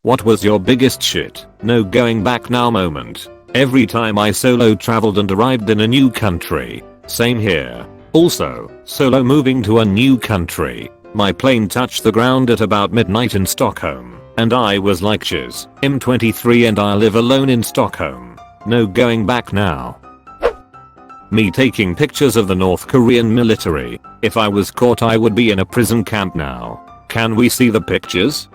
What was your biggest shit, no going back now moment? Every time I solo traveled and arrived in a new country. Same here. Also, solo moving to a new country. My plane touched the ground at about midnight in Stockholm, and I was like shiz, I'm 23 and I live alone in Stockholm. No going back now. Me taking pictures of the North Korean military. If I was caught I would be in a prison camp now. Can we see the pictures?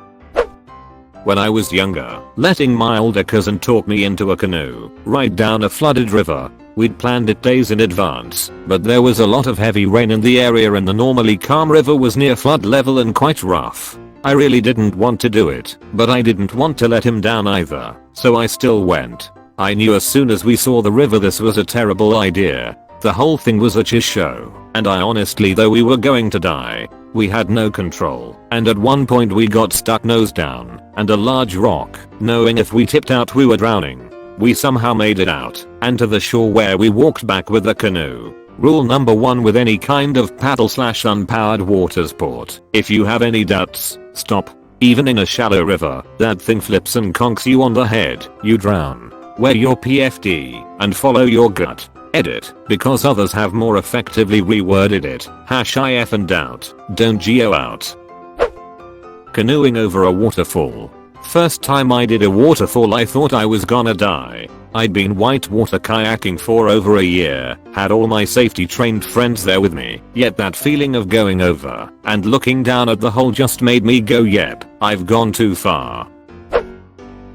When I was younger, letting my older cousin talk me into a canoe ride down a flooded river. We'd planned it days in advance, but there was a lot of heavy rain in the area and the normally calm river was near flood level and quite rough. I really didn't want to do it, but I didn't want to let him down either, so I still went. I knew as soon as we saw the river this was a terrible idea. The whole thing was a cheese show, and I honestly though we were going to die. We had no control, and at one point we got stuck nose down, and a large rock, knowing if we tipped out we were drowning. We somehow made it out, and to the shore where we walked back with the canoe. Rule number 1 with any kind of paddle/unpowered water sport, if you have any doubts, stop. Even in a shallow river, that thing flips and conks you on the head, you drown. Wear your PFD, and follow your gut. Edit, because others have more effectively reworded it. #if and doubt, don't geo out. Canoeing over a waterfall. First time I did a waterfall I thought I was gonna die. I'd been whitewater kayaking for over a year, had all my safety trained friends there with me, yet that feeling of going over and looking down at the hole just made me go yep, I've gone too far.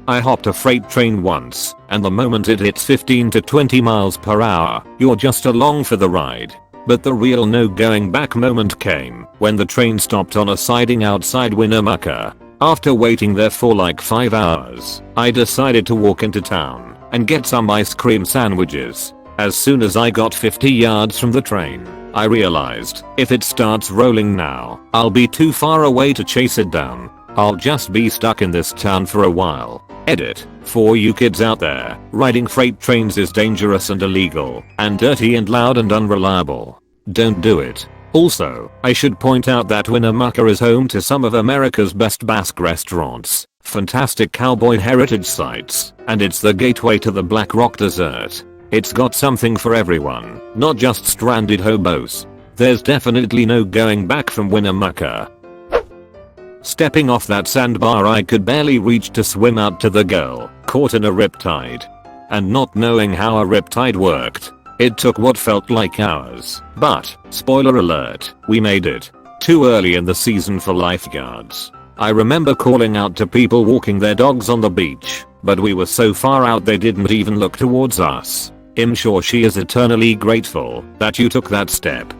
I hopped a freight train once, and the moment it hits 15 to 20 miles per hour, you're just along for the ride. But the real no going back moment came when the train stopped on a siding outside Winnemucca. After waiting there for like 5 hours, I decided to walk into town and get some ice cream sandwiches. As soon as I got 50 yards from the train, I realized if it starts rolling now, I'll be too far away to chase it down. I'll just be stuck in this town for a while. Edit, for you kids out there, riding freight trains is dangerous and illegal, and dirty and loud and unreliable. Don't do it. Also, I should point out that Winnemucca is home to some of America's best Basque restaurants, fantastic cowboy heritage sites, and it's the gateway to the Black Rock Desert. It's got something for everyone, not just stranded hobos. There's definitely no going back from Winnemucca. Stepping off that sandbar I could barely reach to swim out to the girl, caught in a riptide. And not knowing how a riptide worked, it took what felt like hours. But, spoiler alert, we made it. Too early in the season for lifeguards. I remember calling out to people walking their dogs on the beach, but we were so far out they didn't even look towards us. I'm sure she is eternally grateful that you took that step.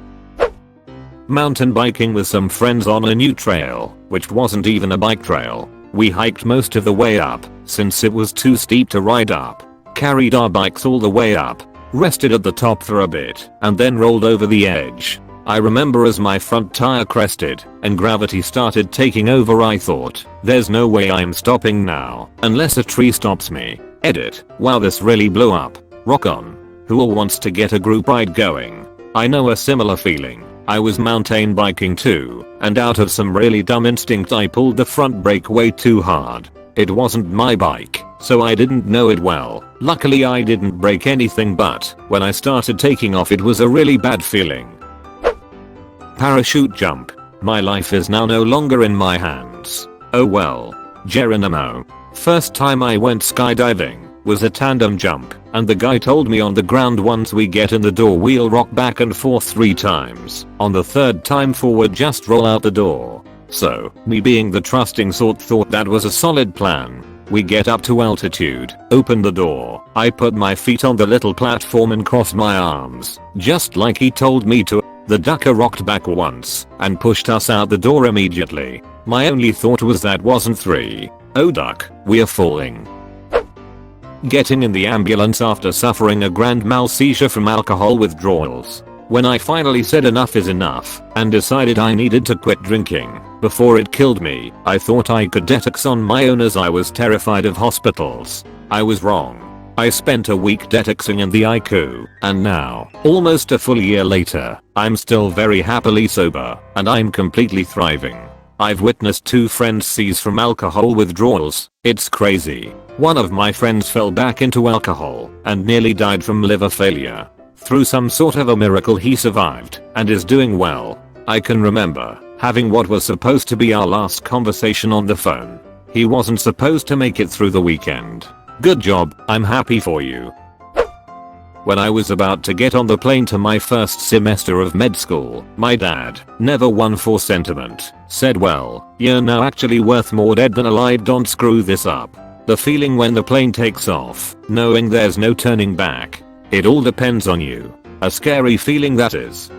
Mountain biking with some friends on a new trail, which wasn't even a bike trail. We hiked most of the way up, since it was too steep to ride up. Carried our bikes all the way up, rested at the top for a bit, and then rolled over the edge. I remember as my front tire crested, and gravity started taking over I thought, there's no way I'm stopping now, unless a tree stops me. Edit, wow this really blew up. Rock on. Who all wants to get a group ride going? I know a similar feeling. I was mountain biking too, and out of some really dumb instinct I pulled the front brake way too hard. It wasn't my bike, so I didn't know it well. Luckily I didn't break anything, but when I started taking off it was a really bad feeling. Parachute jump. My life is now no longer in my hands. Oh well. Geronimo. First time I went skydiving was a tandem jump, and the guy told me on the ground once we get in the door we'll rock back and forth 3 times. On the 3rd time forward just roll out the door. So, me being the trusting sort thought that was a solid plan. We get up to altitude, open the door, I put my feet on the little platform and cross my arms, just like he told me to. The ducker rocked back once, and pushed us out the door immediately. My only thought was that wasn't 3. Oh duck, we're falling. Getting in the ambulance after suffering a grand mal seizure from alcohol withdrawals. When I finally said enough is enough and decided I needed to quit drinking before it killed me, I thought I could detox on my own as I was terrified of hospitals. I was wrong. I spent a week detoxing in the ICU, and now, almost a full year later, I'm still very happily sober, and I'm completely thriving. I've witnessed 2 friends seize from alcohol withdrawals. It's crazy. One of my friends fell back into alcohol and nearly died from liver failure. Through some sort of a miracle he survived and is doing well. I can remember having what was supposed to be our last conversation on the phone. He wasn't supposed to make it through the weekend. Good job, I'm happy for you. When I was about to get on the plane to my first semester of med school, my dad, never one for sentiment, said, well, you're now actually worth more dead than alive, don't screw this up. The feeling when the plane takes off, knowing there's no turning back. It all depends on you. A scary feeling that is.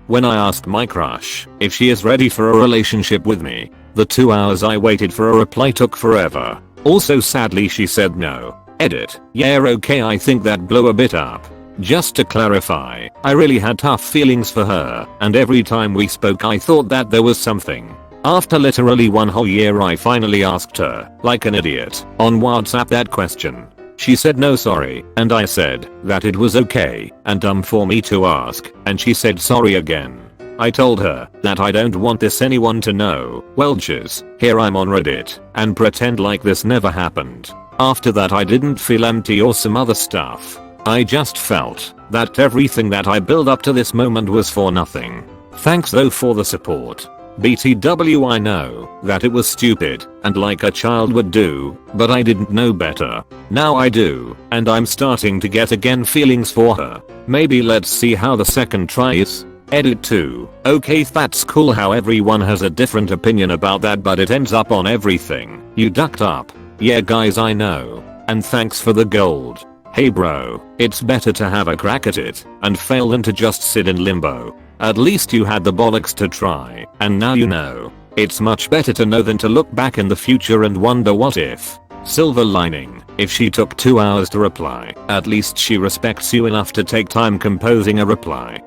When I asked my crush if she is ready for a relationship with me, the 2 hours I waited for a reply took forever. Also sadly she said no. Edit. Yeah, okay, I think that blew a bit up. Just to clarify, I really had tough feelings for her, and every time we spoke I thought that there was something. After literally 1 whole year I finally asked her, like an idiot, on WhatsApp that question. She said no sorry, and I said that it was okay and dumb for me to ask, and she said sorry again. I told her that I don't want this anyone to know. Well just, here I'm on Reddit, and pretend like this never happened. After that I didn't feel empty or some other stuff. I just felt that everything that I built up to this moment was for nothing. Thanks though for the support. BTW, I know that it was stupid and like a child would do, but I didn't know better. Now I do, and I'm starting to get again feelings for her. Maybe let's see how the second try is. Edit 2. Okay, that's cool how everyone has a different opinion about that, but it ends up on everything. You ducked up. Yeah guys, I know. And thanks for the gold. Hey bro, it's better to have a crack at it and fail than to just sit in limbo. At least you had the bollocks to try, and now you know. It's much better to know than to look back in the future and wonder what if. Silver lining, if she took 2 hours to reply, at least she respects you enough to take time composing a reply.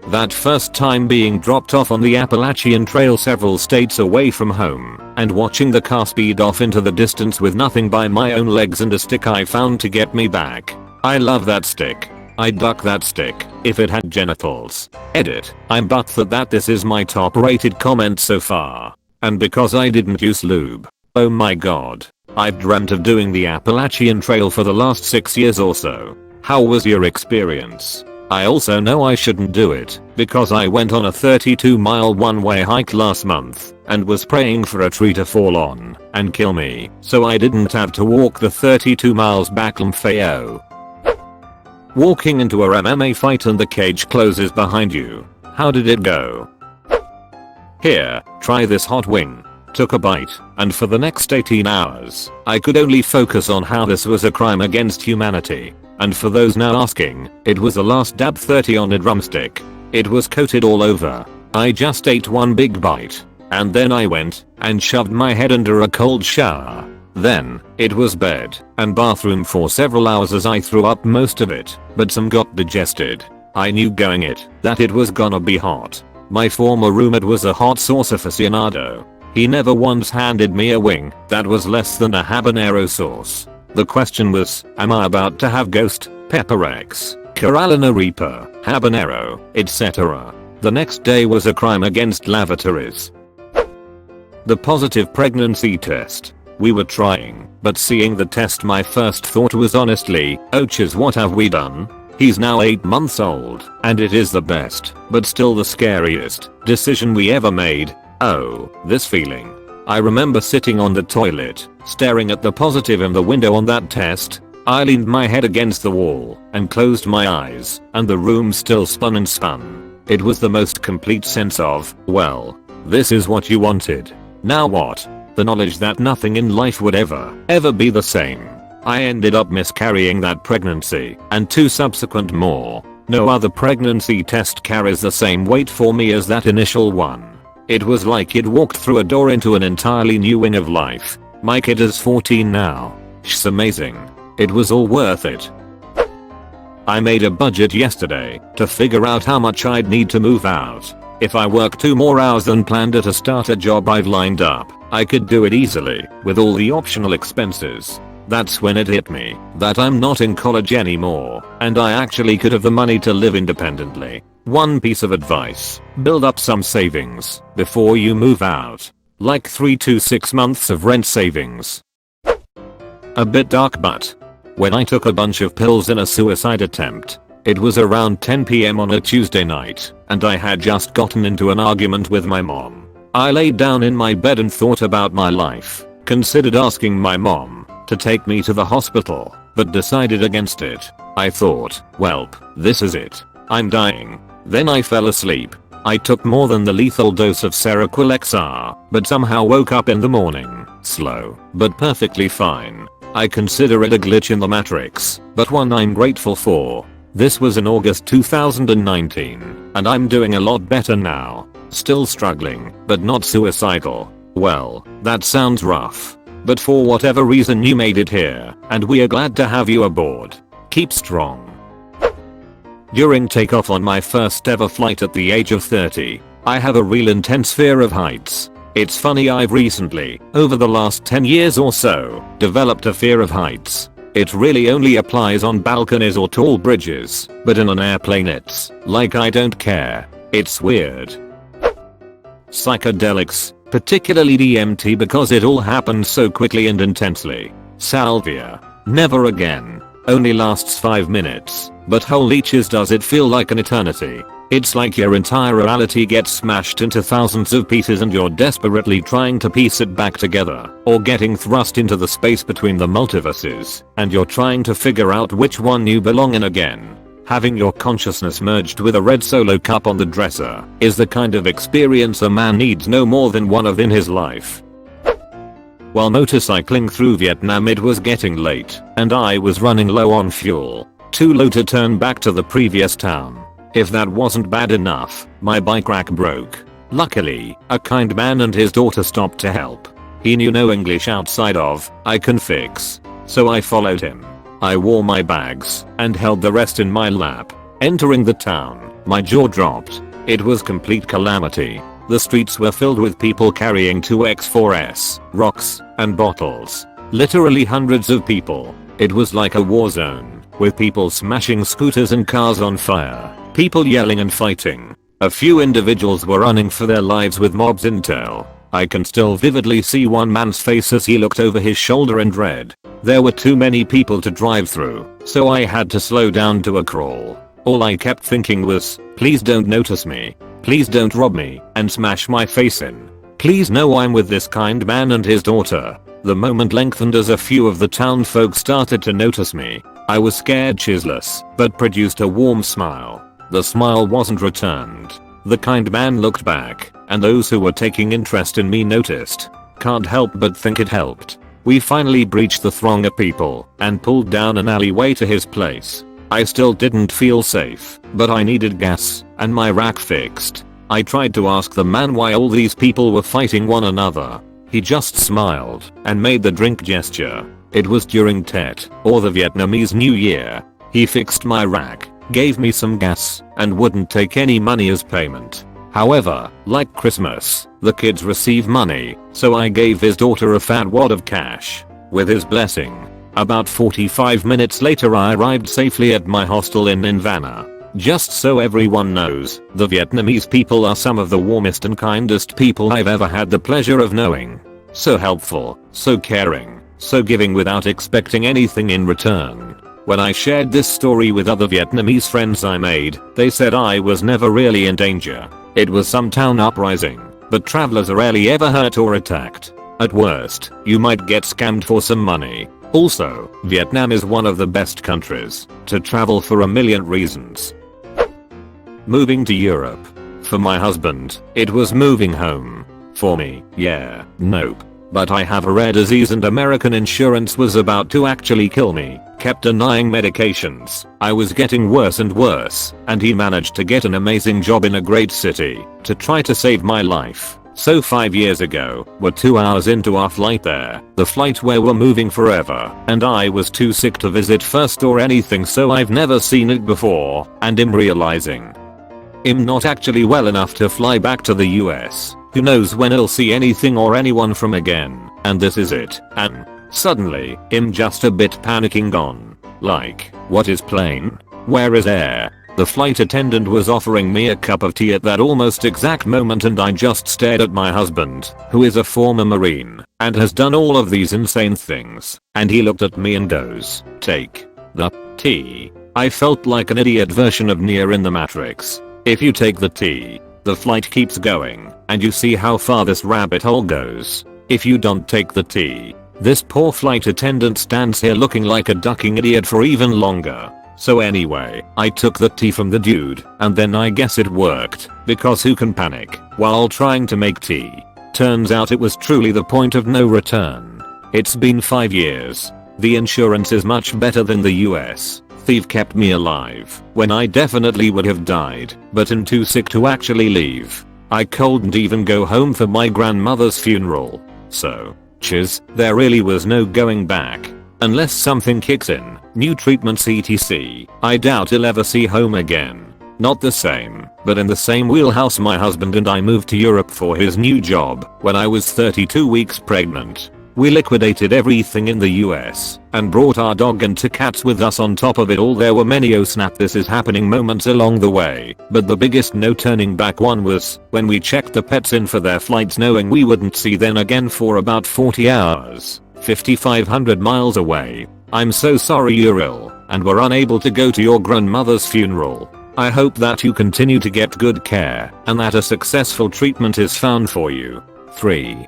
That first time being dropped off on the Appalachian Trail several states away from home, and watching the car speed off into the distance with nothing by my own legs and a stick I found to get me back. I love that stick. I'd duck that stick if it had genitals. Edit. I'm butthurt that this is my top rated comment so far. And because I didn't use lube. Oh my god. I've dreamt of doing the Appalachian Trail for the last 6 years or so. How was your experience? I also know I shouldn't do it because I went on a 32-mile one-way hike last month and was praying for a tree to fall on and kill me, so I didn't have to walk the 32 miles back. Fayo. Walking into a MMA fight and the cage closes behind you. How did it go? Here, try this hot wing. Took a bite, and for the next 18 hours, I could only focus on how this was a crime against humanity. And for those now asking, it was a last dab 30 on a drumstick. It was coated all over. I just ate one big bite, and then I went and shoved my head under a cold shower. Then, it was bed and bathroom for several hours as I threw up most of it, but some got digested. I knew going it that it was gonna be hot. My former roommate was a hot sauce aficionado. He never once handed me a wing that was less than a habanero sauce. The question was, am I about to have Ghost, Pepper X, Carolina Reaper, Habanero, etc. The next day was a crime against lavatories. The positive pregnancy test. We were trying, but seeing the test my first thought was honestly, ouches, what have we done? He's now 8 months old, and it is the best, but still the scariest, decision we ever made. Oh, this feeling. I remember sitting on the toilet, staring at the positive in the window on that test. I leaned my head against the wall and closed my eyes, and the room still spun and spun. It was the most complete sense of, well, this is what you wanted. Now what? The knowledge that nothing in life would ever be the same. I ended up miscarrying that pregnancy and 2 subsequent more. No other pregnancy test carries the same weight for me as that initial one. It was like it walked through a door into an entirely new wing of life. My kid is 14 now. She's amazing. It was all worth it. I made a budget yesterday to figure out how much I'd need to move out. If I work 2 more hours than planned at a starter job I've lined up, I could do it easily with all the optional expenses. That's when it hit me that I'm not in college anymore and I actually could have the money to live independently. One piece of advice, build up some savings before you move out. Like 3 to 6 months of rent savings. A bit dark, but when I took a bunch of pills in a suicide attempt. It was around 10 PM on a Tuesday night, and I had just gotten into an argument with my mom. I laid down in my bed and thought about my life, considered asking my mom to take me to the hospital, but decided against it. I thought, welp, this is it. I'm dying. Then I fell asleep. I took more than the lethal dose of Seroquel XR, but somehow woke up in the morning, slow, but perfectly fine. I consider it a glitch in the matrix, but one I'm grateful for. This was in August 2019, and I'm doing a lot better now. Still struggling, but not suicidal. Well, that sounds rough. But for whatever reason you made it here, and we are glad to have you aboard. Keep strong. During takeoff on my first ever flight at the age of 30, I have a real intense fear of heights. It's funny, I've recently, over the last 10 years or so, developed a fear of heights. It really only applies on balconies or tall bridges, but in an airplane it's like I don't care. It's weird. Psychedelics, particularly DMT, because it all happens so quickly and intensely. Salvia. Never again. Only lasts 5 minutes, but holy cheese does it feel like an eternity. It's like your entire reality gets smashed into thousands of pieces and you're desperately trying to piece it back together, or getting thrust into the space between the multiverses, and you're trying to figure out which one you belong in again. Having your consciousness merged with a red Solo cup on the dresser is the kind of experience a man needs no more than one of in his life. While motorcycling through Vietnam, it was getting late, and I was running low on fuel, too low to turn back to the previous town. If that wasn't bad enough, my bike rack broke. Luckily, a kind man and his daughter stopped to help. He knew no English outside of "I can fix," so I followed him. I wore my bags and held the rest in my lap. Entering the town, my jaw dropped. It was complete calamity. The streets were filled with people carrying 2x4s, rocks, and bottles. Literally hundreds of people. It was like a war zone, with people smashing scooters and cars on fire. People yelling and fighting. A few individuals were running for their lives with mobs intel. I can still vividly see one man's face as he looked over his shoulder and read. There were too many people to drive through, so I had to slow down to a crawl. All I kept thinking was, please don't notice me. Please don't rob me and smash my face in. Please know I'm with this kind man and his daughter. The moment lengthened as a few of the town folk started to notice me. I was scared shitless, but produced a warm smile. The smile wasn't returned. The kind man looked back, and those who were taking interest in me noticed. Can't help but think it helped. We finally breached the throng of people and pulled down an alleyway to his place. I still didn't feel safe, but I needed gas and my rack fixed. I tried to ask the man why all these people were fighting one another. He just smiled and made the drink gesture. It was during Tet, or the Vietnamese New Year. He fixed my rack, gave me some gas, and wouldn't take any money as payment. However, like Christmas, the kids receive money, so I gave his daughter a fat wad of cash. With his blessing. About 45 minutes later I arrived safely at my hostel in Nirvana. Just so everyone knows, the Vietnamese people are some of the warmest and kindest people I've ever had the pleasure of knowing. So helpful, so caring, so giving without expecting anything in return. When I shared this story with other Vietnamese friends I made, they said I was never really in danger. It was some town uprising, but travelers are rarely ever hurt or attacked. At worst, you might get scammed for some money. Also, Vietnam is one of the best countries to travel for a million reasons. Moving to Europe. For my husband, it was moving home. For me, yeah, nope. But I have a rare disease and American insurance was about to actually kill me. Kept denying medications. I was getting worse and worse, and he managed to get an amazing job in a great city to try to save my life. So 5 years ago, we're 2 hours into our flight there, the flight where we're moving forever, and I was too sick to visit first or anything, so I've never seen it before, and I'm realizing I'm not actually well enough to fly back to the US. Who knows when I'll see anything or anyone from again, and this is it, and suddenly, I'm just a bit panicking on, like, what is plane? Where is air? The flight attendant was offering me a cup of tea at that almost exact moment, and I just stared at my husband, who is a former Marine and has done all of these insane things, and he looked at me and goes, "Take the tea." I felt like an idiot version of Neo in the Matrix. If you take the tea, the flight keeps going, and you see how far this rabbit hole goes. If you don't take the tea, this poor flight attendant stands here looking like a ducking idiot for even longer. So anyway, I took the tea from the dude, and then I guess it worked, because who can panic while trying to make tea? Turns out it was truly the point of no return. It's been 5 years. The insurance is much better than the US. Thief kept me alive when I definitely would have died, but am too sick to actually leave. I couldn't even go home for my grandmother's funeral. So, there really was no going back. Unless something kicks in, new treatments etc. I doubt I'll ever see home again. Not the same, but in the same wheelhouse. My husband and I moved to Europe for his new job when I was 32 weeks pregnant. We liquidated everything in the US and brought our dog and 2 cats with us on top of it all. There were many "oh snap, this is happening" moments along the way, but the biggest no turning back one was when we checked the pets in for their flights, knowing we wouldn't see them again for about 40 hours, 5,500 miles away. I'm so sorry you're ill and were unable to go to your grandmother's funeral. I hope that you continue to get good care and that a successful treatment is found for you. 3.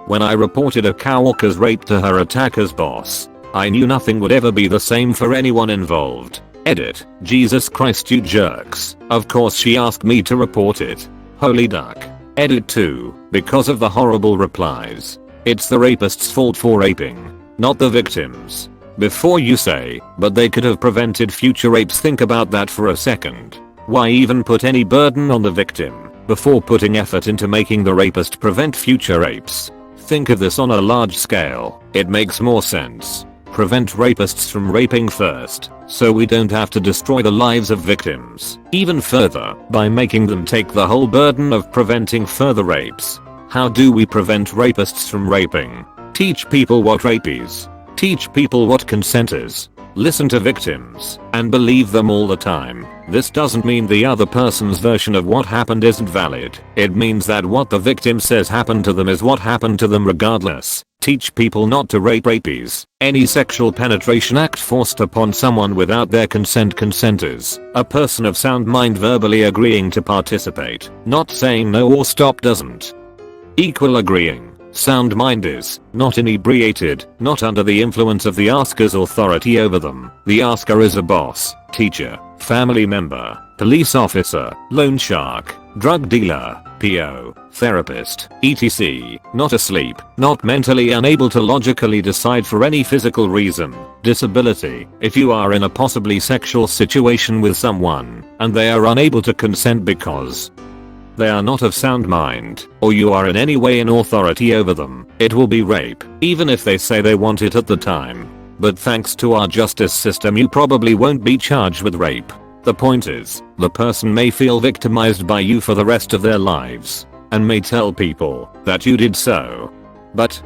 When I reported a coworker's rape to her attacker's boss, I knew nothing would ever be the same for anyone involved. Edit. Jesus Christ, you jerks. Of course she asked me to report it. Holy duck. Edit 2. Because of the horrible replies. It's the rapist's fault for raping, not the victims. Before you say, but they could have prevented future rapes, think about that for a second. Why even put any burden on the victim before putting effort into making the rapist prevent future rapes? Think of this on a large scale. It makes more sense. Prevent rapists from raping first, so we don't have to destroy the lives of victims even further by making them take the whole burden of preventing further rapes. How do we prevent rapists from raping? Teach people what rape is. Teach people what consent is. Listen to victims and believe them all the time. This doesn't mean the other person's version of what happened isn't valid. It means that what the victim says happened to them is what happened to them regardless. Teach people not to rape rapies. Any sexual penetration act forced upon someone without their consent is a person of sound mind verbally agreeing to participate, not saying no or stop doesn't. Equal agreeing. Sound mind is not inebriated, not under the influence of the asker's authority over them. The asker is a boss, teacher, family member, police officer, loan shark, drug dealer, PO, therapist, etc. Not asleep, not mentally unable to logically decide for any physical reason, disability. If you are in a possibly sexual situation with someone and they are unable to consent because they are not of sound mind, or you are in any way in authority over them, it will be rape, even if they say they want it at the time. But thanks to our justice system you probably won't be charged with rape. The point is, the person may feel victimized by you for the rest of their lives, and may tell people that you did so. But,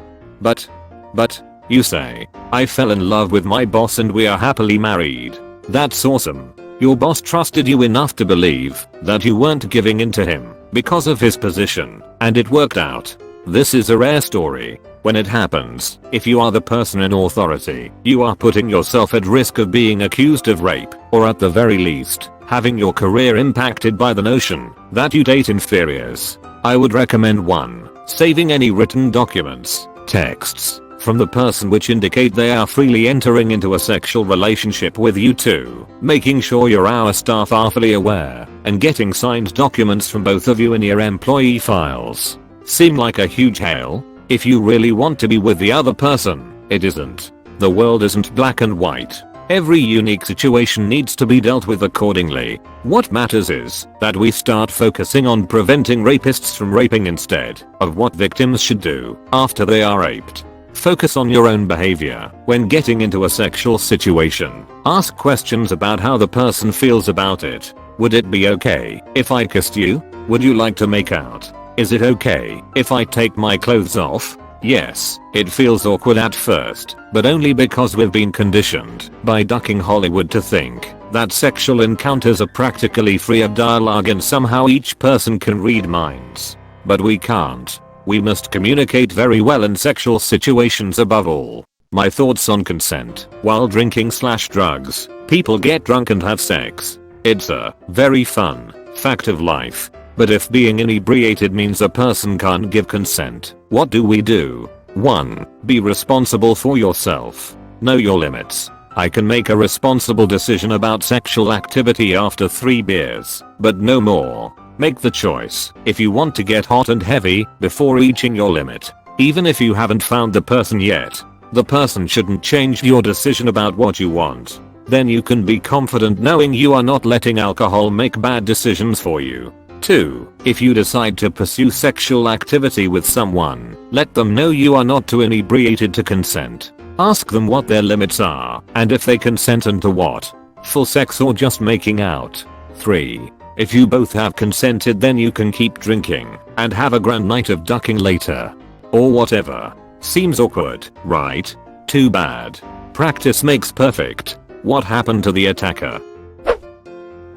you say, I fell in love with my boss and we are happily married. That's awesome. Your boss trusted you enough to believe that you weren't giving in to him because of his position, and it worked out. This is a rare story. When it happens, if you are the person in authority, you are putting yourself at risk of being accused of rape, or at the very least, having your career impacted by the notion that you date inferiors. I would recommend 1. Saving any written documents, texts, from the person which indicate they are freely entering into a sexual relationship with you. 2. Making sure our staff are fully aware and getting signed documents from both of you in your employee files. Seem like a huge hail? If you really want to be with the other person, it isn't. The world isn't black and white. Every unique situation needs to be dealt with accordingly. What matters is that we start focusing on preventing rapists from raping instead of what victims should do after they are raped. Focus on your own behavior when getting into a sexual situation. Ask questions about how the person feels about it. Would it be okay if I kissed you? Would you like to make out? Is it okay if I take my clothes off? Yes, it feels awkward at first, but only because we've been conditioned by ducking Hollywood to think that sexual encounters are practically free of dialogue and somehow each person can read minds. But we can't. We must communicate very well in sexual situations above all. My thoughts on consent. While drinking/drugs, people get drunk and have sex. It's a very fun fact of life. But if being inebriated means a person can't give consent, what do we do? 1. Be responsible for yourself. Know your limits. I can make a responsible decision about sexual activity after 3 beers, but no more. Make the choice if you want to get hot and heavy before reaching your limit. Even if you haven't found the person yet, the person shouldn't change your decision about what you want. Then you can be confident knowing you are not letting alcohol make bad decisions for you. 2. If you decide to pursue sexual activity with someone, let them know you are not too inebriated to consent. Ask them what their limits are and if they consent and to what. Full sex or just making out. 3. If you both have consented, then you can keep drinking and have a grand night of ducking later. Or whatever. Seems awkward, right? Too bad. Practice makes perfect. What happened to the attacker?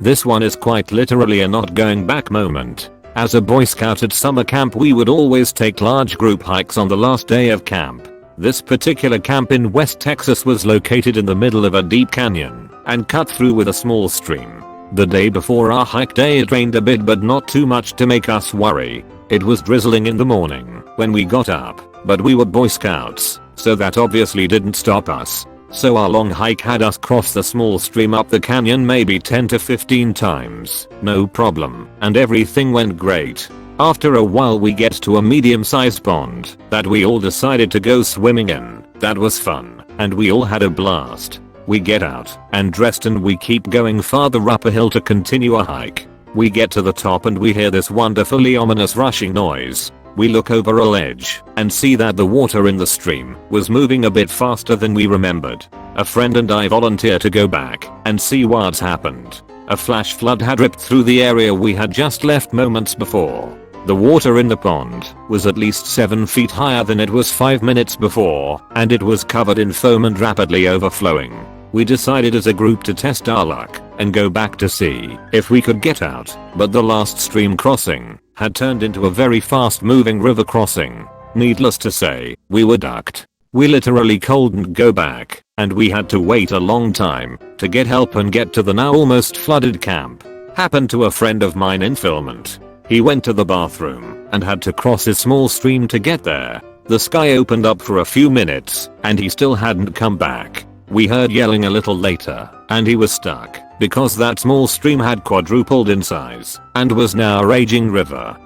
This one is quite literally a not going back moment. As a Boy Scout at summer camp, we would always take large group hikes on the last day of camp. This particular camp in West Texas was located in the middle of a deep canyon and cut through with a small stream. The day before our hike day it rained a bit, but not too much to make us worry. It was drizzling in the morning when we got up, but we were Boy Scouts, so that obviously didn't stop us. So our long hike had us cross the small stream up the canyon maybe 10 to 15 times, no problem, and everything went great. After a while we get to a medium-sized pond that we all decided to go swimming in. That was fun, and we all had a blast. We get out and dressed and we keep going farther up a hill to continue our hike. We get to the top and we hear this wonderfully ominous rushing noise. We look over a ledge and see that the water in the stream was moving a bit faster than we remembered. A friend and I volunteer to go back and see what's happened. A flash flood had ripped through the area we had just left moments before. The water in the pond was at least 7 feet higher than it was 5 minutes before, and it was covered in foam and rapidly overflowing. We decided as a group to test our luck and go back to see if we could get out, but the last stream crossing had turned into a very fast moving river crossing. Needless to say, we were ducked. We literally couldn't go back, and we had to wait a long time to get help and get to the now almost flooded camp. Happened to a friend of mine in Philmont. He went to the bathroom and had to cross his small stream to get there. The sky opened up for a few minutes and he still hadn't come back. We heard yelling a little later and he was stuck because that small stream had quadrupled in size and was now a raging river.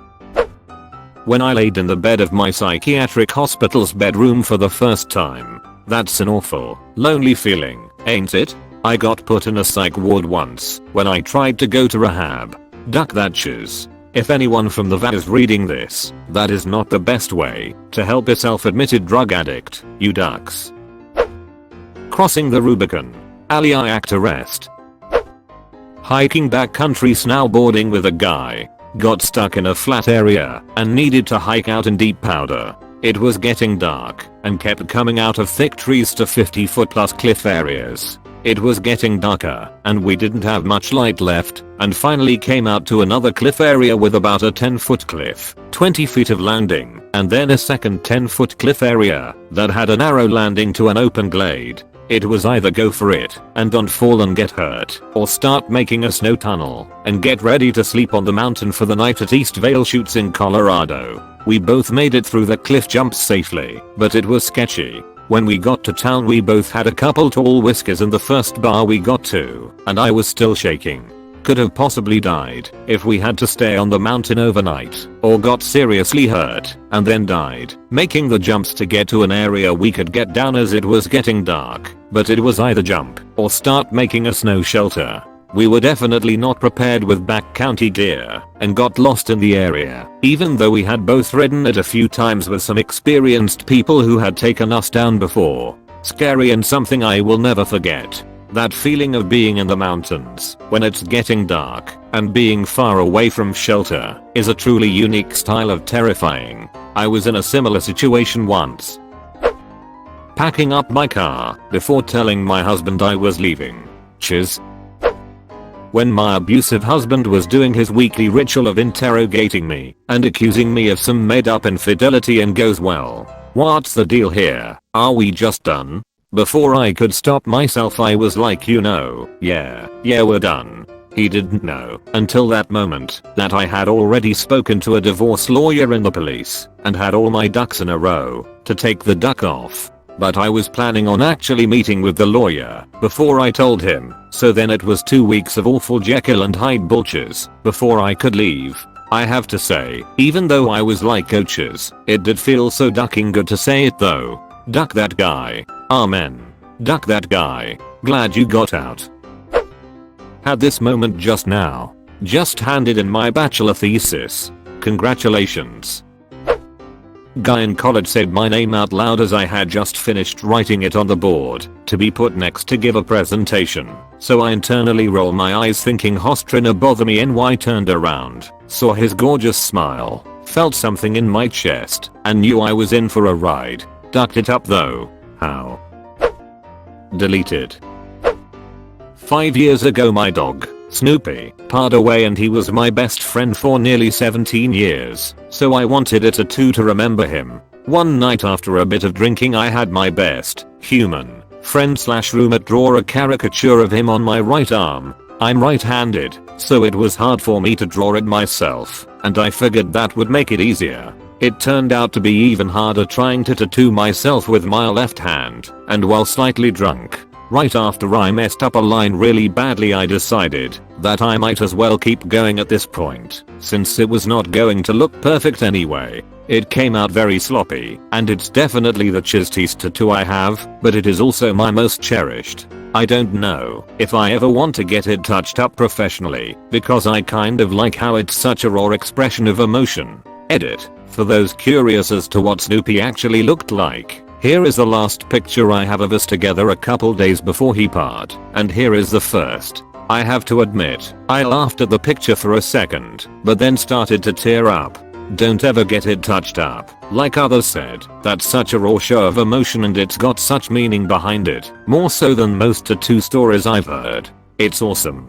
When I laid in the bed of my psychiatric hospital's bedroom for the first time, that's an awful, lonely feeling, ain't it? I got put in a psych ward once when I tried to go to rehab. Duck that shiz. If anyone from the VA is reading this, that is not the best way to help a self-admitted drug addict, you ducks. Crossing the Rubicon. Ali act arrest. Hiking backcountry snowboarding with a guy. Got stuck in a flat area and needed to hike out in deep powder. It was getting dark and kept coming out of thick trees to 50-foot plus cliff areas. It was getting darker and we didn't have much light left and finally came out to another cliff area with about a 10-foot cliff, 20 feet of landing, and then a second 10-foot cliff area that had a narrow landing to an open glade. It was either go for it and don't fall and get hurt, or start making a snow tunnel and get ready to sleep on the mountain for the night at East Vale Chutes in Colorado. We both made it through the cliff jumps safely, but it was sketchy. When we got to town we both had a couple tall whiskeys in the first bar we got to, and I was still shaking. Could have possibly died if we had to stay on the mountain overnight, or got seriously hurt and then died making the jumps to get to an area we could get down as it was getting dark, but it was either jump or start making a snow shelter. We were definitely not prepared with backcountry gear and got lost in the area, even though we had both ridden it a few times with some experienced people who had taken us down before. Scary and something I will never forget. That feeling of being in the mountains when it's getting dark and being far away from shelter is a truly unique style of terrifying. I was in a similar situation once. Packing up my car before telling my husband I was leaving. Cheers. When my abusive husband was doing his weekly ritual of interrogating me and accusing me of some made up infidelity and goes, well, what's the deal here? Are we just done? Before I could stop myself I was like, yeah we're done. He didn't know until that moment that I had already spoken to a divorce lawyer and the police and had all my ducks in a row to take the duck off. But I was planning on actually meeting with the lawyer before I told him, so then it was 2 weeks of awful Jekyll and Hyde bullshit before I could leave. I have to say, even though I was like coaches, it did feel so ducking good to say it though. Duck that guy. Amen. Duck that guy. Glad you got out. Had this moment just now. Just handed in my bachelor thesis. Congratulations. Guy in college said my name out loud as I had just finished writing it on the board to be put next to give a presentation. So I internally roll my eyes thinking Hostrina bother me NY, turned around, saw his gorgeous smile, felt something in my chest and knew I was in for a ride. Ducked it up though. How? Deleted. 5 years ago my dog, Snoopy, passed away and he was my best friend for nearly 17 years, so I wanted a tattoo to remember him. One night after a bit of drinking I had my best human friend / roommate draw a caricature of him on my right arm. I'm right-handed, so it was hard for me to draw it myself, and I figured that would make it easier. It turned out to be even harder trying to tattoo myself with my left hand, and while slightly drunk. Right after I messed up a line really badly I decided that I might as well keep going at this point, since it was not going to look perfect anyway. It came out very sloppy, and it's definitely the chistiest tattoo I have, but it is also my most cherished. I don't know if I ever want to get it touched up professionally, because I kind of like how it's such a raw expression of emotion. Edit. For those curious as to what Snoopy actually looked like, here is the last picture I have of us together a couple days before he parted, and here is the first. I have to admit, I laughed at the picture for a second, but then started to tear up. Don't ever get it touched up. Like others said, that's such a raw show of emotion and it's got such meaning behind it, more so than most tattoo stories I've heard. It's awesome.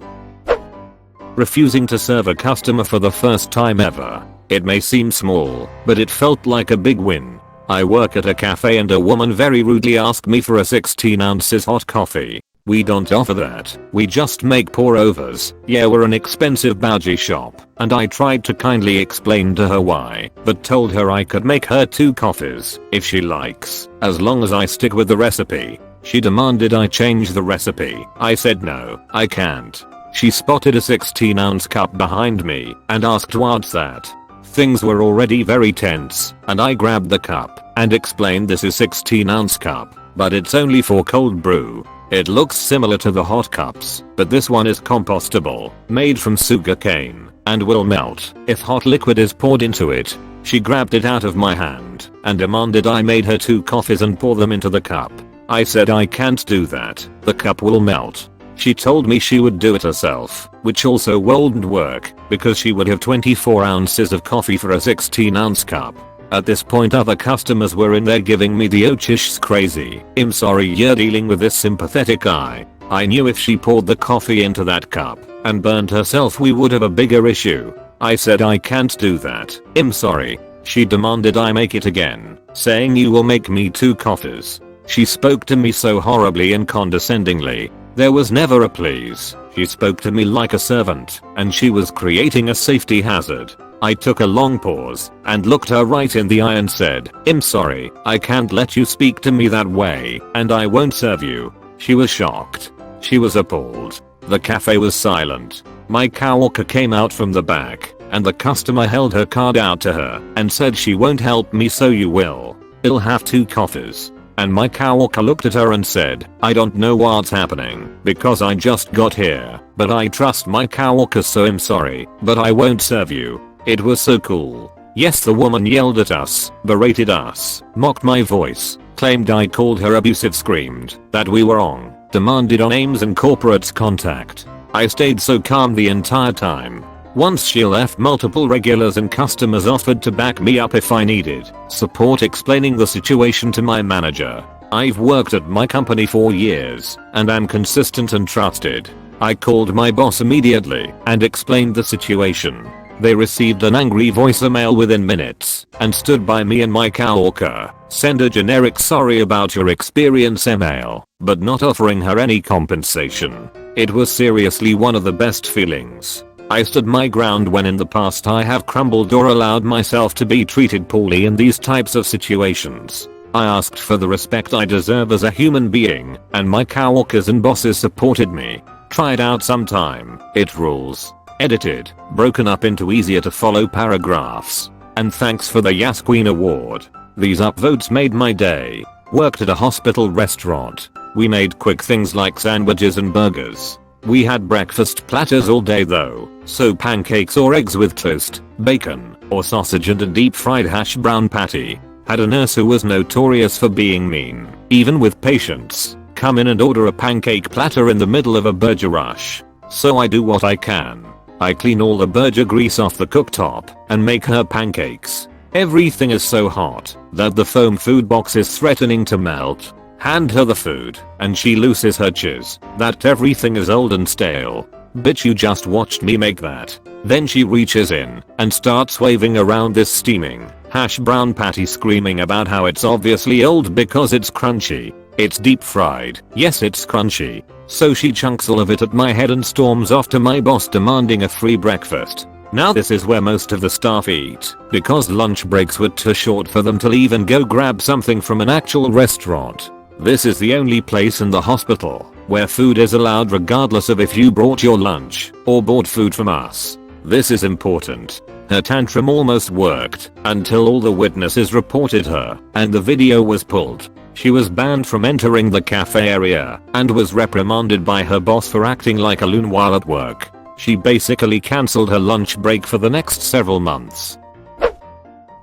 Refusing to serve a customer for the first time ever. It may seem small, but it felt like a big win. I work at a cafe and a woman very rudely asked me for a 16 ounces hot coffee. We don't offer that, we just make pour overs. Yeah, we're an expensive bougie shop, and I tried to kindly explain to her why, but told her I could make her 2 coffees if she likes, as long as I stick with the recipe. She demanded I change the recipe. I said no, I can't. She spotted a 16 ounce cup behind me and asked what's that. Things were already very tense, and I grabbed the cup and explained this is 16 ounce cup, but it's only for cold brew. It looks similar to the hot cups, but this one is compostable, made from sugar cane, and will melt if hot liquid is poured into it. She grabbed it out of my hand and demanded I made her 2 coffees and pour them into the cup. I said I can't do that, the cup will melt. She told me she would do it herself, which also wouldn't work, because she would have 24 ounces of coffee for a 16 ounce cup. At this point other customers were in there giving me the "Ochish's crazy, I'm sorry you're dealing with this sympathetic guy." I knew if she poured the coffee into that cup and burned herself we would have a bigger issue. I said I can't do that, I'm sorry. She demanded I make it again, saying you will make me 2 coffees. She spoke to me so horribly and condescendingly. There was never a please. She spoke to me like a servant, and she was creating a safety hazard. I took a long pause and looked her right in the eye and said, I'm sorry, I can't let you speak to me that way, and I won't serve you. She was shocked. She was appalled. The cafe was silent. My coworker came out from the back, and the customer held her card out to her and said she won't help me so you will. I'll have 2 coffees. And my coworker looked at her and said, I don't know what's happening because I just got here, but I trust my coworker so I'm sorry, but I won't serve you. It was so cool. Yes, the woman yelled at us, berated us, mocked my voice, claimed I called her abusive, screamed that we were wrong, demanded our names and corporate's contact. I stayed so calm the entire time. Once she left, multiple regulars and customers offered to back me up if I needed support explaining the situation to my manager. I've worked at my company for years and am consistent and trusted. I called my boss immediately and explained the situation. They received an angry voicemail within minutes and stood by me and my coworker. Send a generic sorry about your experience email, but not offering her any compensation. It was seriously one of the best feelings. I stood my ground when in the past I have crumbled or allowed myself to be treated poorly in these types of situations. I asked for the respect I deserve as a human being, and my coworkers and bosses supported me. Try it out sometime. It rules. Edited, broken up into easier to follow paragraphs. And thanks for the Yas Queen award. These upvotes made my day. Worked at a hospital restaurant. We made quick things like sandwiches and burgers. We had breakfast platters all day though, so pancakes or eggs with toast, bacon, or sausage and a deep fried hash brown patty. Had a nurse who was notorious for being mean, even with patients. Come in and order a pancake platter in the middle of a burger rush. So I do what I can. I clean all the burger grease off the cooktop and make her pancakes. Everything is so hot that the foam food box is threatening to melt. Hand her the food and she loses her cheese that everything is old and stale. Bitch, you just watched me make that. Then she reaches in and starts waving around this steaming hash brown patty, screaming about how it's obviously old because it's crunchy. It's deep fried. Yes, it's crunchy. So she chunks all of it at my head and storms off to my boss demanding a free breakfast. Now this is where most of the staff eat, because lunch breaks were too short for them to leave and go grab something from an actual restaurant. This is the only place in the hospital where food is allowed regardless of if you brought your lunch or bought food from us. This is important. Her tantrum almost worked until all the witnesses reported her and the video was pulled. She was banned from entering the cafe area and was reprimanded by her boss for acting like a loon while at work. She basically cancelled her lunch break for the next several months.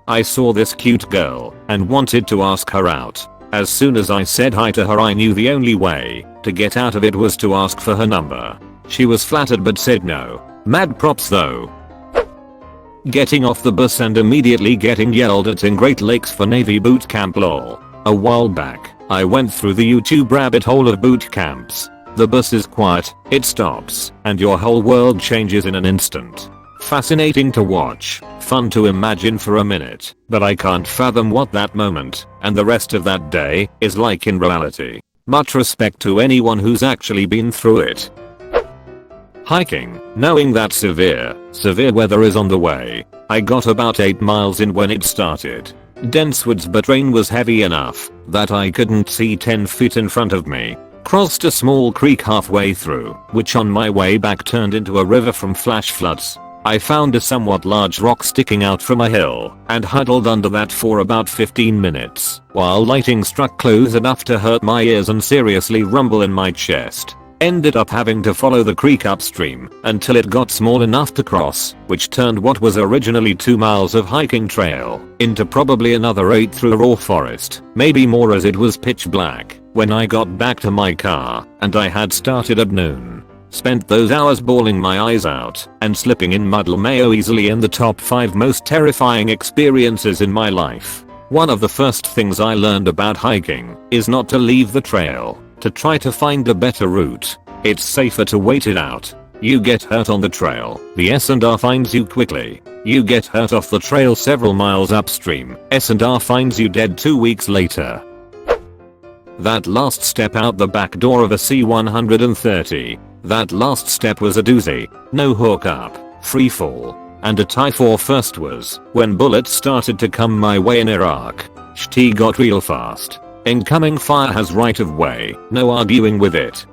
I saw this cute girl and wanted to ask her out. As soon as I said hi to her, I knew the only way to get out of it was to ask for her number. She was flattered but said no. Mad props though. Getting off the bus and immediately getting yelled at in Great Lakes for Navy boot camp lol. A while back, I went through the YouTube rabbit hole of boot camps. The bus is quiet, it stops, and your whole world changes in an instant. Fascinating to watch, fun to imagine for a minute, but I can't fathom what that moment and the rest of that day is like in reality. Much respect to anyone who's actually been through it. Hiking, knowing that severe weather is on the way. I got about 8 miles in when it started. Dense woods, but rain was heavy enough that I couldn't see 10 feet in front of me. Crossed a small creek halfway through, which on my way back turned into a river from flash floods. I found a somewhat large rock sticking out from a hill and huddled under that for about 15 minutes while lightning struck close enough to hurt my ears and seriously rumble in my chest. Ended up having to follow the creek upstream until it got small enough to cross, which turned what was originally 2 miles of hiking trail into probably another 8 through raw forest, maybe more, as it was pitch black when I got back to my car and I had started at noon. Spent those hours bawling my eyes out and slipping in mud. Mayo easily in the top 5 most terrifying experiences in my life. One of the first things I learned about hiking is not to leave the trail, to try to find a better route. It's safer to wait it out. You get hurt on the trail, the S&R finds you quickly. You get hurt off the trail several miles upstream, S&R finds you dead 2 weeks later. That last step out the back door of a C-130. That last step was a doozy. No hookup, free fall, and a tie for first was when bullets started to come my way in Iraq. Shit got real fast. Incoming fire has right of way, no arguing with it.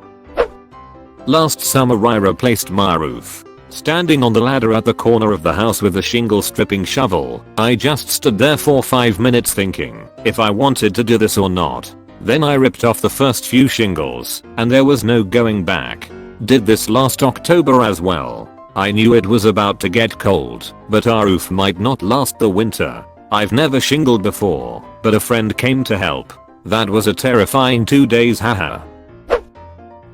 Last summer I replaced my roof. Standing on the ladder at the corner of the house with a shingle stripping shovel, I just stood there for 5 minutes thinking if I wanted to do this or not. Then I ripped off the first few shingles, and there was no going back. Did this last October as well. I knew it was about to get cold, but our roof might not last the winter. I've never shingled before, but a friend came to help. That was a terrifying 2 days, haha.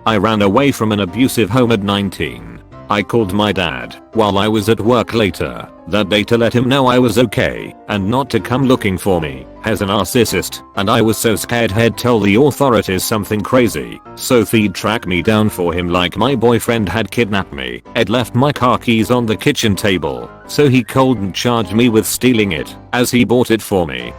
I ran away from an abusive home at 19. I called my dad while I was at work later that day to let him know I was okay and not to come looking for me as a narcissist, and I was so scared he'd tell the authorities something crazy, so they'd track me down for him like my boyfriend had kidnapped me. I'd left my car keys on the kitchen table, so he couldn't charge me with stealing it as he bought it for me.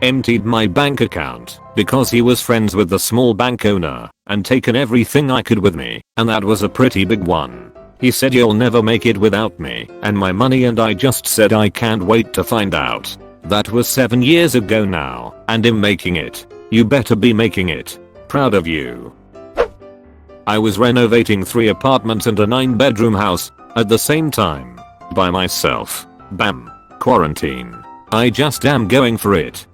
Emptied my bank account because he was friends with the small bank owner and taken everything I could with me, and that was a pretty big one. He said you'll never make it without me and my money, and I just said I can't wait to find out. That was 7 years ago now, and him making it. You better be making it. Proud of you. I was renovating 3 apartments and a 9-bedroom house at the same time. By myself. Bam. Quarantine. I just am going for it.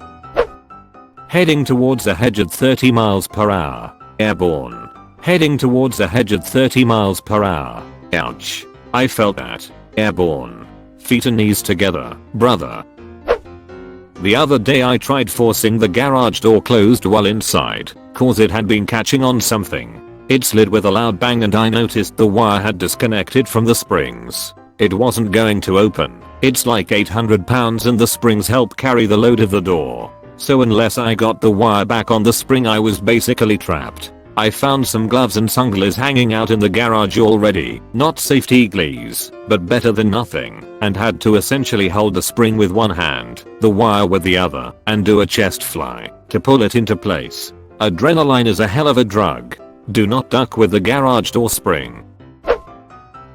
Heading towards a hedge at 30 miles per hour. Airborne. Heading towards a hedge at 30 miles per hour. Ouch. I felt that. Airborne. Feet and knees together, brother. The other day I tried forcing the garage door closed while inside, cause it had been catching on something. It slid with a loud bang and I noticed the wire had disconnected from the springs. It wasn't going to open. It's like 800 pounds and the springs help carry the load of the door. So unless I got the wire back on the spring, I was basically trapped. I found some gloves and sunglasses hanging out in the garage already, not safety glees, but better than nothing, and had to essentially hold the spring with one hand, the wire with the other, and do a chest fly to pull it into place. Adrenaline is a hell of a drug. Do not duck with the garage door spring.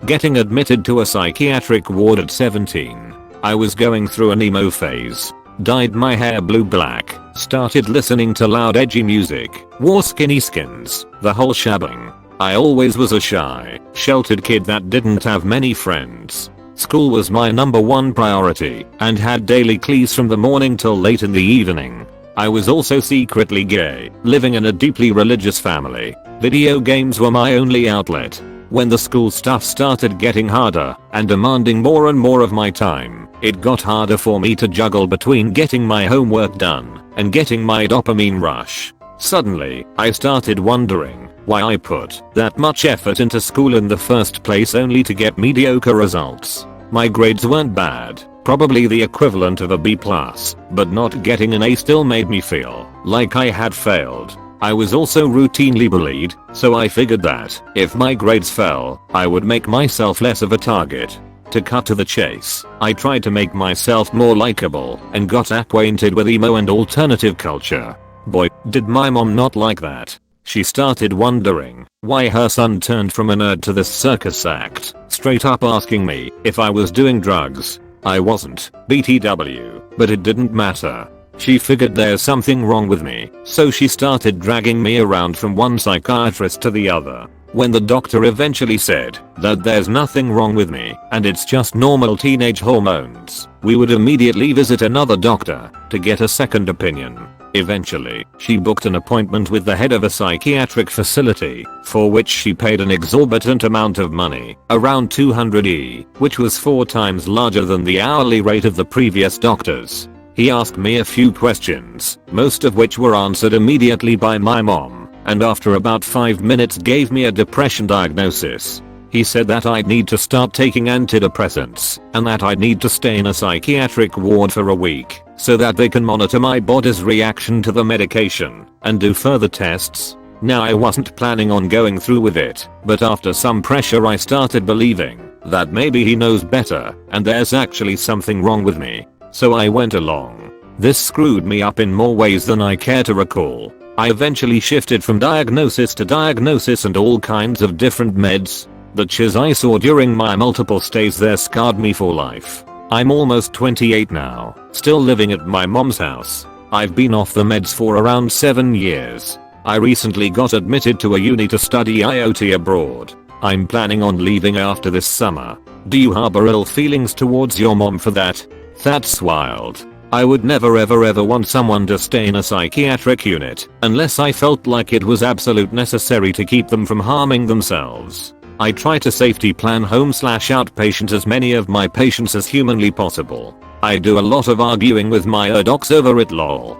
Getting admitted to a psychiatric ward at 17. I was going through an emo phase. Dyed my hair blue-black, started listening to loud edgy music, wore skinny skins, the whole shebang. I always was a shy, sheltered kid that didn't have many friends. School was my #1 priority and had daily clees from the morning till late in the evening. I was also secretly gay, living in a deeply religious family. Video games were my only outlet. When the school stuff started getting harder and demanding more and more of my time, it got harder for me to juggle between getting my homework done and getting my dopamine rush. Suddenly, I started wondering why I put that much effort into school in the first place only to get mediocre results. My grades weren't bad, probably the equivalent of a B+, but not getting an A still made me feel like I had failed. I was also routinely bullied, so I figured that if my grades fell, I would make myself less of a target. To cut to the chase, I tried to make myself more likable and got acquainted with emo and alternative culture. Boy, did my mom not like that. She started wondering why her son turned from a nerd to this circus act, straight up asking me if I was doing drugs. I wasn't, BTW, but it didn't matter. She figured there's something wrong with me, so she started dragging me around from one psychiatrist to the other. When the doctor eventually said that there's nothing wrong with me and it's just normal teenage hormones, we would immediately visit another doctor to get a second opinion. Eventually, she booked an appointment with the head of a psychiatric facility, for which she paid an exorbitant amount of money, around $200, which was 4 times larger than the hourly rate of the previous doctors. He asked me a few questions, most of which were answered immediately by my mom, and after about 5 minutes gave me a depression diagnosis. He said that I'd need to start taking antidepressants, and that I'd need to stay in a psychiatric ward for a week, so that they can monitor my body's reaction to the medication, and do further tests. Now I wasn't planning on going through with it, but after some pressure I started believing that maybe he knows better, and there's actually something wrong with me. So I went along. This screwed me up in more ways than I care to recall. I eventually shifted from diagnosis to diagnosis and all kinds of different meds. The chiz I saw during my multiple stays there scarred me for life. I'm almost 28 now, still living at my mom's house. I've been off the meds for around 7 years. I recently got admitted to a uni to study IoT abroad. I'm planning on leaving after this summer. Do you harbor ill feelings towards your mom for that? That's wild. I would never ever want someone to stay in a psychiatric unit unless I felt like it was absolute necessary to keep them from harming themselves. I try to safety plan home/outpatient as many of my patients as humanly possible. I do a lot of arguing with my docs over it lol.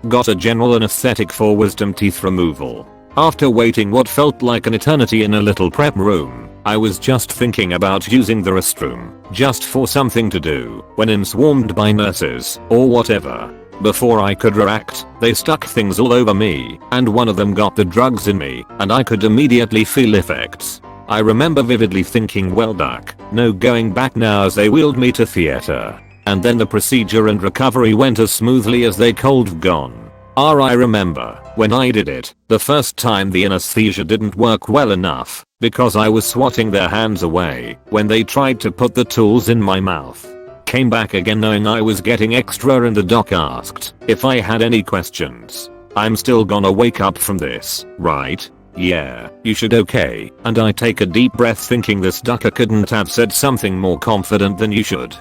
Got a general anesthetic for wisdom teeth removal. After waiting what felt like an eternity in a little prep room, I was just thinking about using the restroom, just for something to do, when swarmed by nurses, or whatever. Before I could react, they stuck things all over me, and one of them got the drugs in me, and I could immediately feel effects. I remember vividly thinking, well duck, no going back now, as they wheeled me to theater. And then the procedure and recovery went as smoothly as they could have gone. I remember, when I did it, the first time the anesthesia didn't work well enough, because I was swatting their hands away when they tried to put the tools in my mouth. Came back again knowing I was getting extra, and the doc asked if I had any questions. I'm still gonna wake up from this, right? Yeah, you should, okay. And I take a deep breath thinking this ducker couldn't have said something more confident than you should.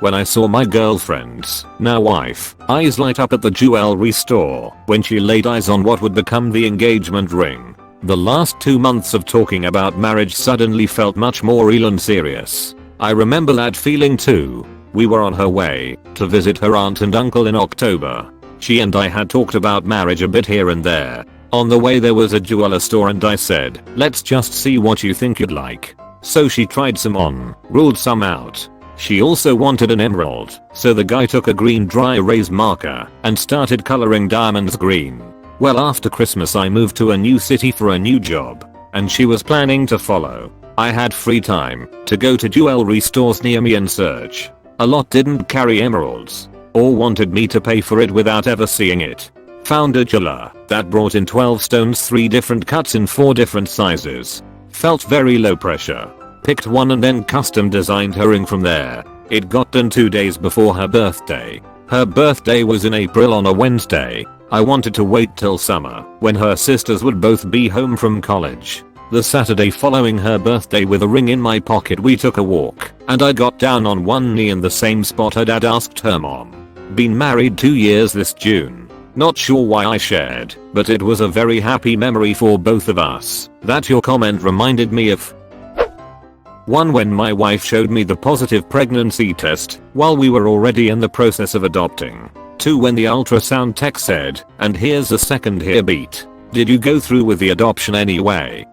When I saw my girlfriend's, now wife, eyes light up at the jewelry store when she laid eyes on what would become the engagement ring. The last 2 months of talking about marriage suddenly felt much more real and serious. I remember that feeling too. We were on her way to visit her aunt and uncle in October. She and I had talked about marriage a bit here and there. On the way there was a jeweler store and I said, let's just see what you think you'd like. So she tried some on, ruled some out. She also wanted an emerald, so the guy took a green dry erase marker and started coloring diamonds green. Well, after Christmas I moved to a new city for a new job, and she was planning to follow. I had free time to go to jewelry stores near me and search. A lot didn't carry emeralds, or wanted me to pay for it without ever seeing it. Found a jeweler that brought in 12 stones, 3 different cuts in 4 different sizes. Felt very low pressure. Picked one and then custom designed her ring from there. It got done 2 days before her birthday. Her birthday was in April on a Wednesday. I wanted to wait till summer, when her sisters would both be home from college. The Saturday following her birthday, with a ring in my pocket, we took a walk, and I got down on one knee in the same spot her dad asked her mom. Been married 2 years this June. Not sure why I shared, but it was a very happy memory for both of us. That your comment reminded me of. 1. When my wife showed me the positive pregnancy test while we were already in the process of adopting. 2. When the ultrasound tech said, and here's a second here beat. Did you go through with the adoption anyway?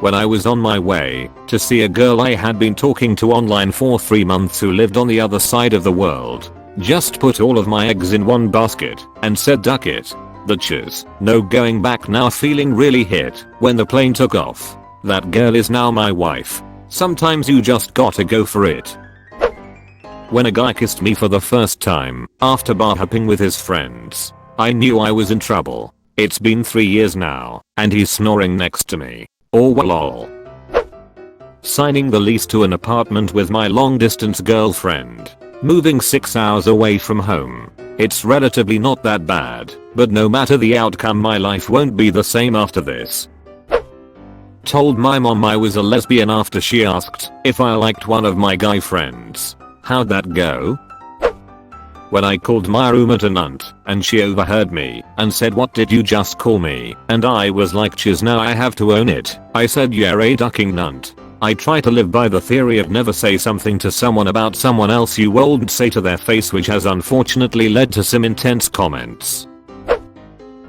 When I was on my way to see a girl I had been talking to online for 3 months who lived on the other side of the world. Just put all of my eggs in one basket and said duck it. The cheers, no going back now, feeling really hit when the plane took off. That girl is now my wife. Sometimes you just gotta go for it. When a guy kissed me for the first time after bar hopping with his friends, I knew I was in trouble. It's been 3 years now, and he's snoring next to me. Oh lol. Signing the lease to an apartment with my long distance girlfriend. Moving 6 hours away from home. It's relatively not that bad, but no matter the outcome my life won't be the same after this. Told my mom I was a lesbian after she asked if I liked one of my guy friends. How'd that go? When I called my roommate an aunt, and she overheard me and said, what did you just call me? And I was like, cheers, now I have to own it. I said, you're a ducking nunt. I try to live by the theory of never say something to someone about someone else you won't say to their face, which has unfortunately led to some intense comments.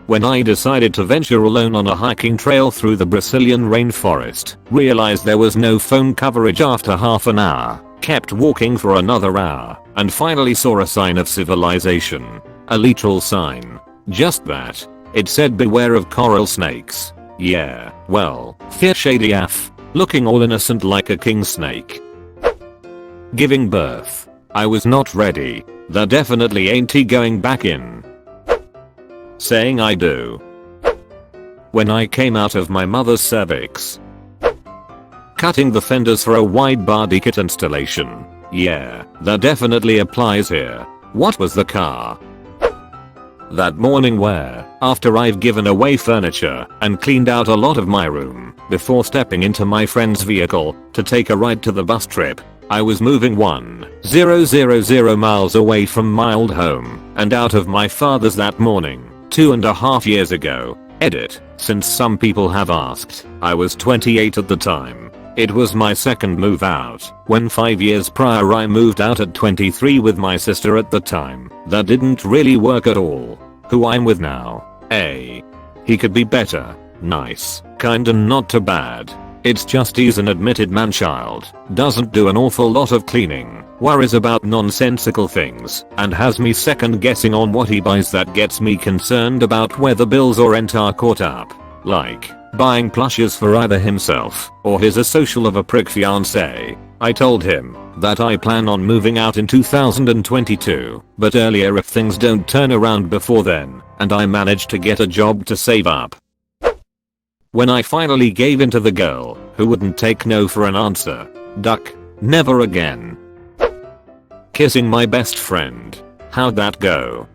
When I decided to venture alone on a hiking trail through the Brazilian rainforest, realized there was no phone coverage after half an hour, kept walking for another hour, and finally saw a sign of civilization. A literal sign. Just that. It said beware of coral snakes. Yeah, well, fish shady af. Looking all innocent like a king snake. Giving birth. I was not ready. There definitely ain't going back in. Saying I do. When I came out of my mother's cervix. Cutting the fenders for a wide body kit installation. Yeah, that definitely applies here. What was the car? That morning where, after I've given away furniture and cleaned out a lot of my room, before stepping into my friend's vehicle to take a ride to the bus trip, I was moving 1,000 miles away from my old home and out of my father's that morning, 2.5 years ago. Edit, since some people have asked, I was 28 at the time. It was my second move out, when 5 years prior I moved out at 23 with my sister at the time. That didn't really work at all. Who I'm with now. He could be better. Nice, kind and not too bad. It's just he's an admitted man-child, doesn't do an awful lot of cleaning, worries about nonsensical things, and has me second guessing on what he buys that gets me concerned about whether bills or rent are caught up. Like, buying plushes for either himself or his asocial of a prick fiancé. I told him that I plan on moving out in 2022, but earlier if things don't turn around before then, and I manage to get a job to save up. When I finally gave in to the girl, who wouldn't take no for an answer. Duck. Never again. Kissing my best friend. How'd that go?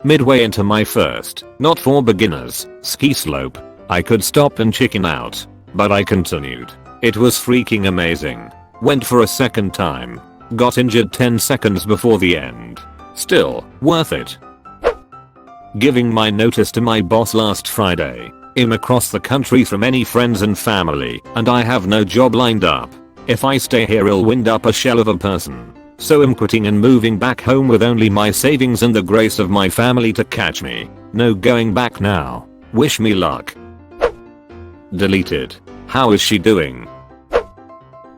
Midway into my first, not for beginners, ski slope, I could stop and chicken out, but I continued. It was freaking amazing. Went for a second time. Got injured 10 seconds before the end. Still, worth it. Giving my notice to my boss last Friday. I'm across the country from any friends and family, and I have no job lined up. If I stay here I'll wind up a shell of a person. So I'm quitting and moving back home with only my savings and the grace of my family to catch me. No going back now. Wish me luck. Deleted. How is she doing?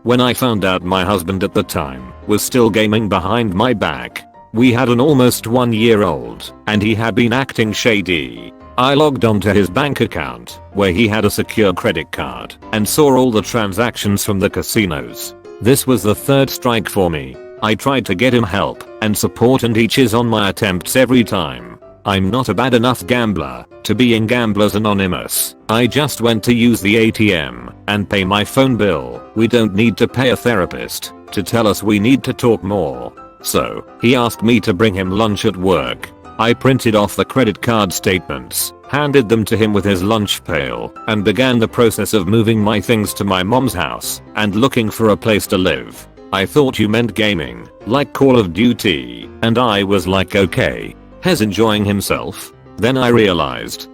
When I found out my husband at the time was still gaming behind my back. We had an almost 1-year-old, and he had been acting shady. I logged onto his bank account, where he had a secure credit card, and saw all the transactions from the casinos. This was the third strike for me. I tried to get him help and support and he cheers on my attempts every time. I'm not a bad enough gambler to be in Gamblers Anonymous. I just went to use the ATM and pay my phone bill. We don't need to pay a therapist to tell us we need to talk more. So, he asked me to bring him lunch at work. I printed off the credit card statements, handed them to him with his lunch pail, and began the process of moving my things to my mom's house and looking for a place to live. I thought you meant gaming, like Call of Duty, and I was like okay. He's enjoying himself. Then I realized.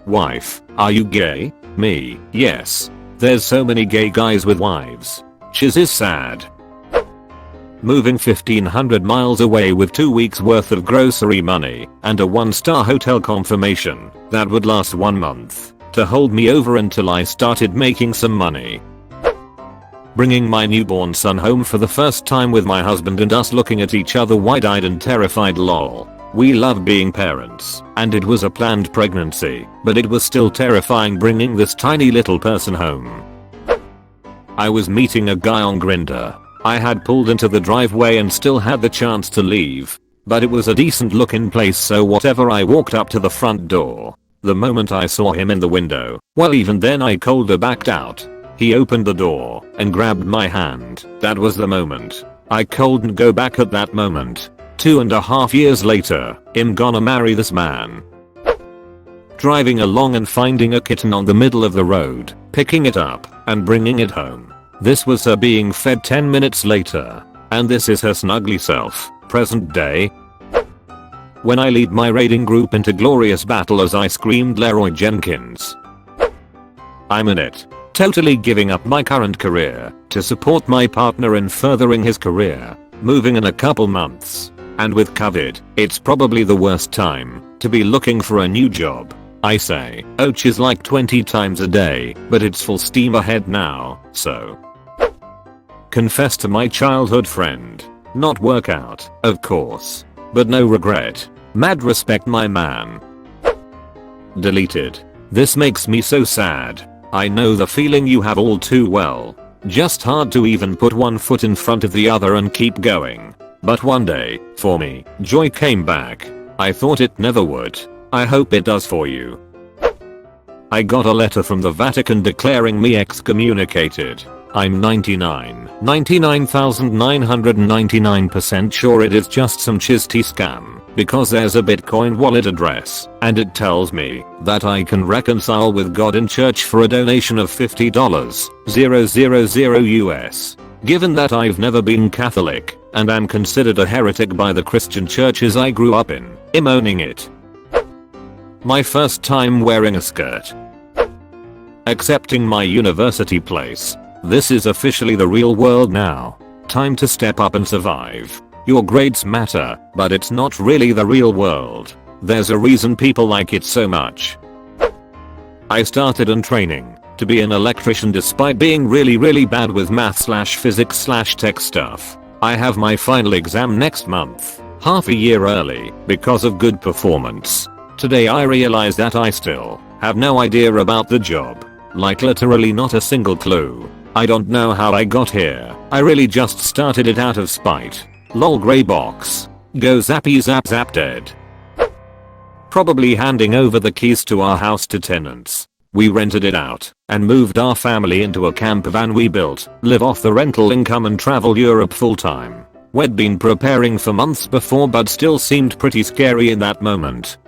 Wife, are you gay? Me, yes. There's so many gay guys with wives. Chiz is sad. Moving 1500 miles away with 2 weeks worth of grocery money and a 1-star hotel confirmation that would last 1 month to hold me over until I started making some money. Bringing my newborn son home for the first time with my husband and us looking at each other wide-eyed and terrified lol. We love being parents, and it was a planned pregnancy, but it was still terrifying bringing this tiny little person home. I was meeting a guy on Grindr. I had pulled into the driveway and still had the chance to leave, but it was a decent looking place so whatever I walked up to the front door. The moment I saw him in the window, well even then I colder backed out. He opened the door and grabbed my hand. That was the moment. I couldn't go back at that moment. 2.5 years later, I'm gonna marry this man. Driving along and finding a kitten on the middle of the road, picking it up and bringing it home. This was her being fed 10 minutes later. And this is her snuggly self, present day. When I lead my raiding group into glorious battle as I screamed Leroy Jenkins. I'm in it. Totally giving up my current career to support my partner in furthering his career, moving in a couple months. And with COVID, it's probably the worst time to be looking for a new job. I say, ouch is like 20 times a day, but it's full steam ahead now, so. Confess to my childhood friend. Not workout, of course. But no regret. Mad respect my man. Deleted. This makes me so sad. I know the feeling you have all too well. Just hard to even put one foot in front of the other and keep going. But one day, for me, joy came back. I thought it never would. I hope it does for you. I got a letter from the Vatican declaring me excommunicated. I'm 99,999% sure it is just some chisty scam, because there's a Bitcoin wallet address, and it tells me that I can reconcile with God in church for a donation of $50,000 US. Given that I've never been Catholic, and am considered a heretic by the Christian churches I grew up in, I'm owning it. My first time wearing a skirt. Accepting my university place. This is officially the real world now. Time to step up and survive. Your grades matter, but it's not really the real world. There's a reason people like it so much. I started in training to be an electrician despite being really bad with math/physics/tech stuff. I have my final exam next month, half a year early because of good performance. Today I realized that I still have no idea about the job. Like literally not a single clue. I don't know how I got here. I really just started it out of spite. Lol grey box. Go zappy zap zap dead. Probably handing over the keys to our house to tenants. We rented it out and moved our family into a camper van we built, live off the rental income and travel Europe full time. We'd been preparing for months before but still seemed pretty scary in that moment.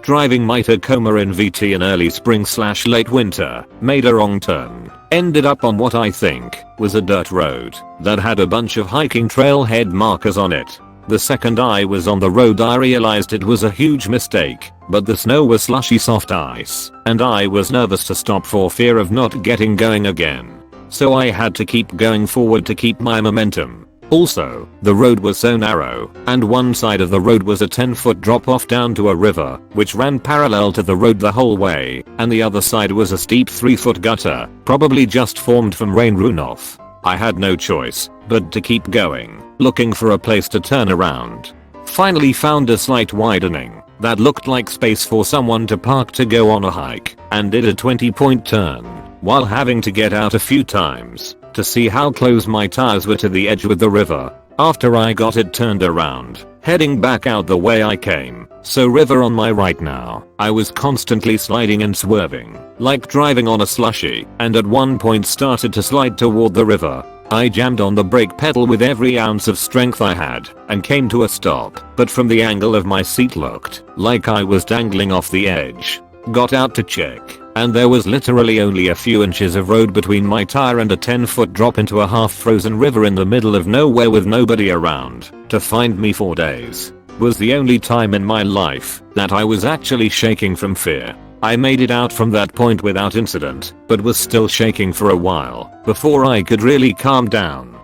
Driving my Tacoma in VT in early spring/late winter, made a wrong turn. Ended up on what I think was a dirt road that had a bunch of hiking trailhead markers on it. The second I was on the road I realized it was a huge mistake, but the snow was slushy soft ice, and I was nervous to stop for fear of not getting going again. So I had to keep going forward to keep my momentum. Also, the road was so narrow, and one side of the road was a 10-foot drop off down to a river, which ran parallel to the road the whole way, and the other side was a steep 3-foot gutter, probably just formed from rain runoff. I had no choice but to keep going, looking for a place to turn around. Finally found a slight widening that looked like space for someone to park to go on a hike, and did a 20-point turn, while having to get out a few times to see how close my tires were to the edge with the river. After I got it turned around, heading back out the way I came, so river on my right now, I was constantly sliding and swerving, like driving on a slushy, and at one point started to slide toward the river. I jammed on the brake pedal with every ounce of strength I had, and came to a stop, but from the angle of my seat looked like I was dangling off the edge. Got out to check, and there was literally only a few inches of road between my tire and a 10-foot drop into a half-frozen river in the middle of nowhere with nobody around to find me for days. Was the only time in my life that I was actually shaking from fear. I made it out from that point without incident, but was still shaking for a while before I could really calm down.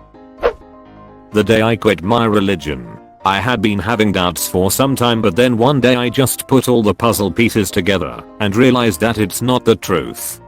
The day I quit my religion. I had been having doubts for some time, but then one day I just put all the puzzle pieces together and realized that it's not the truth.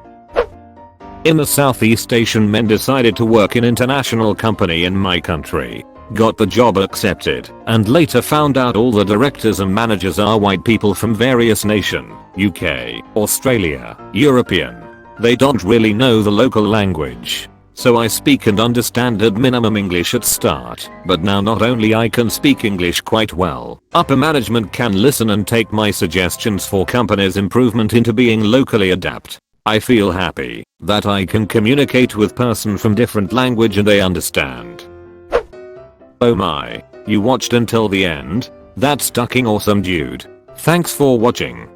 In the Southeast Asian men decided to work in international company in my country. Got the job accepted, and later found out all the directors and managers are white people from various nations, UK, Australia, European. They don't really know the local language. So I speak and understand at minimum English at start, but now not only I can speak English quite well, upper management can listen and take my suggestions for company's improvement into being locally adapt. I feel happy that I can communicate with person from different language and they understand. Oh my, you watched until the end? That's fucking awesome dude. Thanks for watching.